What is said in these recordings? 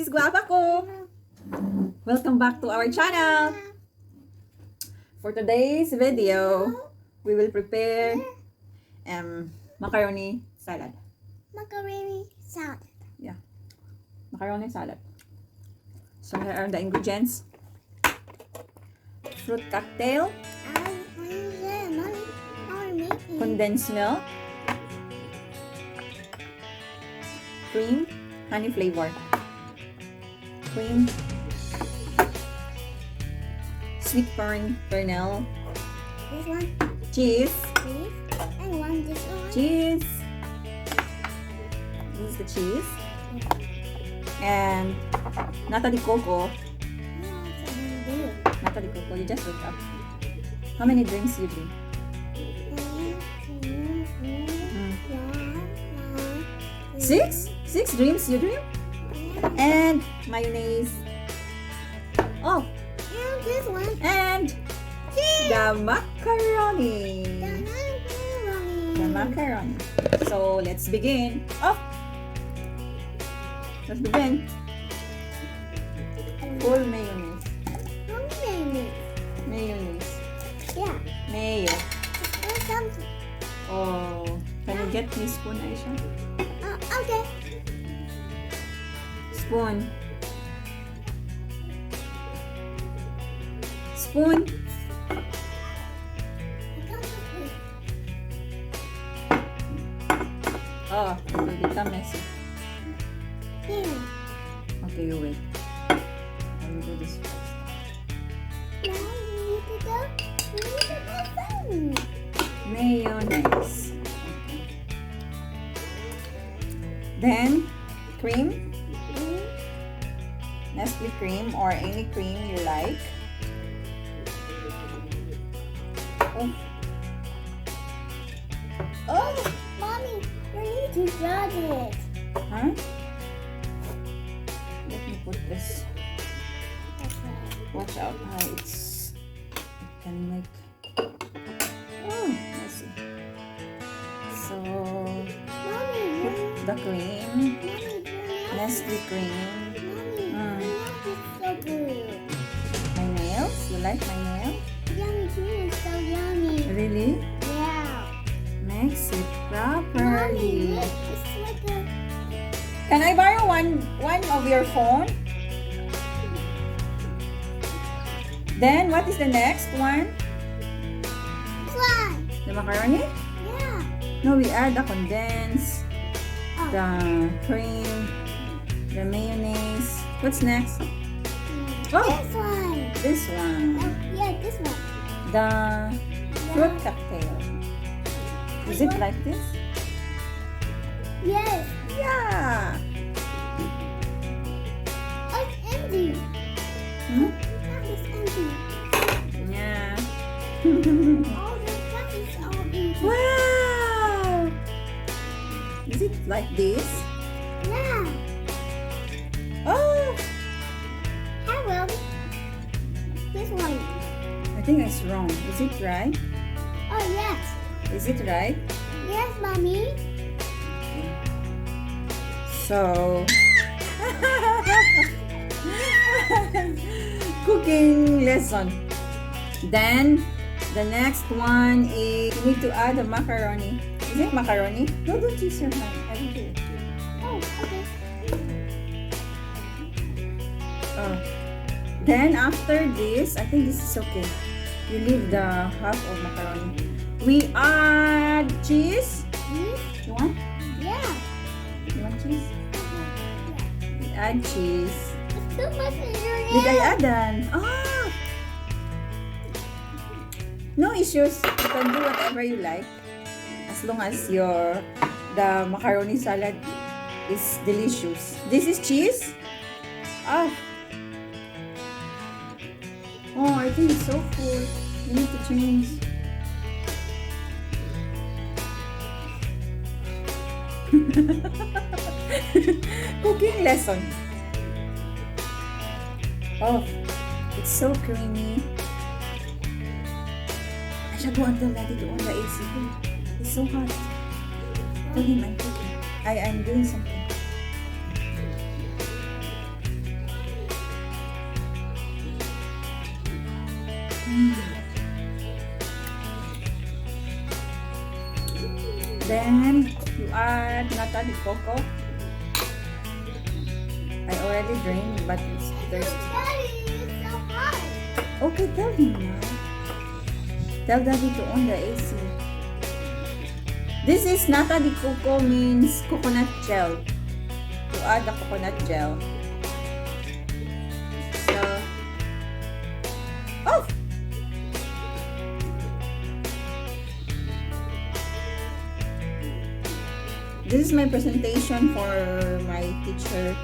guys! Gwapa ko! Welcome back to our channel! For today's video, we will prepare macaroni salad. Macaroni salad. Yeah, macaroni salad. So here are the ingredients. Fruit cocktail, condensed milk, cream, honey flavor, cream, sweetcorn kernel, This one, cheese, and one this one. cheese. This is the cheese. And nata de coco. Nata de coco. You just wake up. How many drinks you drink? Six? 6 drinks you drink? And mayonnaise. Oh, And this one. and the macaroni. The macaroni. So let's begin. Oh, let's begin. Full mayonnaise. Mayonnaise. Yeah. Mayo. There's something. Oh, can you get me spoon, Aisha? Okay. Spoon. Spoon. Oh, it will become messy. Here. Okay, you wait. I will do this first. Now we need to go. We need to go soon. Mayonnaise. Then, cream. Nestle cream or any cream you like. Oh. Oh, mommy, you need to judge it. Huh? Let me put this. Okay. Watch out how it can make. Oh, let's see. So, Mommy, put the cream. Nestle cream. Mommy, your nails is so good. My nails? You like my nails? Yummy cream is so yummy. Really? Yeah. Mix it Mommy, properly. look, it's like a... Can I borrow one of your phone? Then, what is the next one? Slime. The macaroni? Yeah. No, we add the condensed, Oh. the cream, the mayonnaise. What's next? Oh, This one. this one. Yeah, this one. The fruit cocktail. Is it like this? Yes. Yeah. Oh, it's empty. Hmm? That is empty. Yeah. All the stuff is all empty. Wow. Is it like this? Yeah. Oh, I will. This one. I think it's wrong. Is it right? Oh, yes. Is it right? Yes, mommy. So, cooking lesson. Then, the next one is you need to add the macaroni. Is it macaroni? No, don't use your hand. I will do it. Oh, okay. Oh. Then, after this, I think this is okay. You leave the half of macaroni. We add cheese. Yes. You want? Yeah. You want cheese? We add cheese. It's too much in your Did I hair. add that? Ah! No issues. You can do whatever you like. As long as the macaroni salad is delicious. This is cheese. Ah. Oh, I think it's so full. You need to change. Cooking lesson. Oh, it's so creamy. I should go until Daddy to on the AC. It's so hot. Tell him I'm cooking. I'm doing something. nata de coco. I already drained, but it's thirsty. Daddy, it's so hot. Okay, tell him now. Tell daddy to on the AC. This is nata de coco, means coconut gel. To add the coconut gel. So, oh! This is my presentation for my teacher.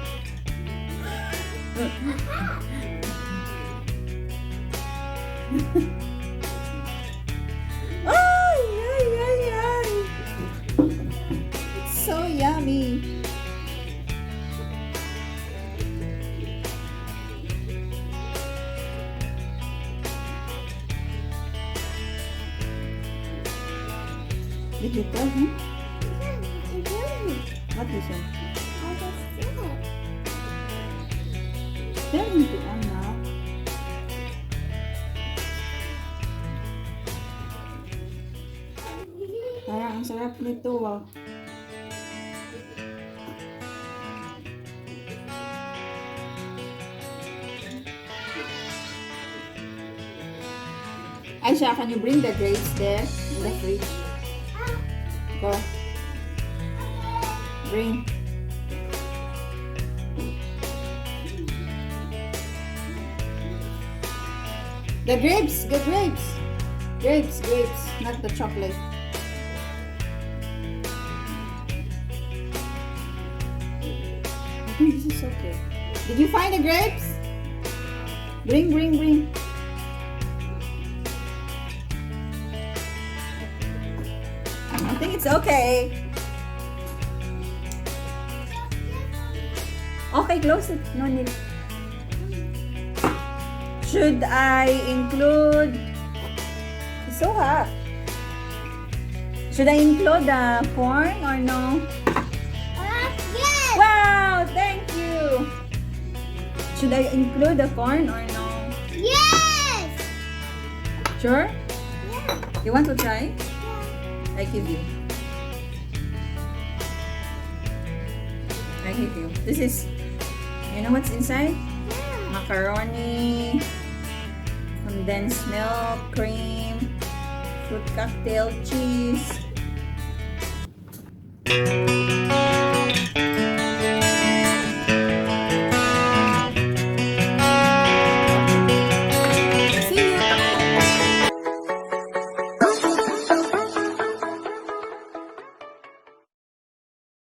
Ay, ay, ay, ay. It's so yummy. Did you tell him? What is it? Tell him to on now. Parang ang sarap nito, wow. Aisha, can you bring the grapes there in the fridge? Go. Bring. The grapes, the grapes. Grapes, grapes, not the chocolate. I think this is okay. Did you find the grapes? Bring, bring, bring. I think it's okay. Okay, close it. No need. Should I include... It's so hot. Should I include the corn or no? Yes. Wow, thank you. Should I include the corn or no? Yes. Sure? Yeah. You want to try? I give you. I give you. This is, you know what's inside? Yeah. Macaroni, condensed milk, cream, fruit cocktail, cheese.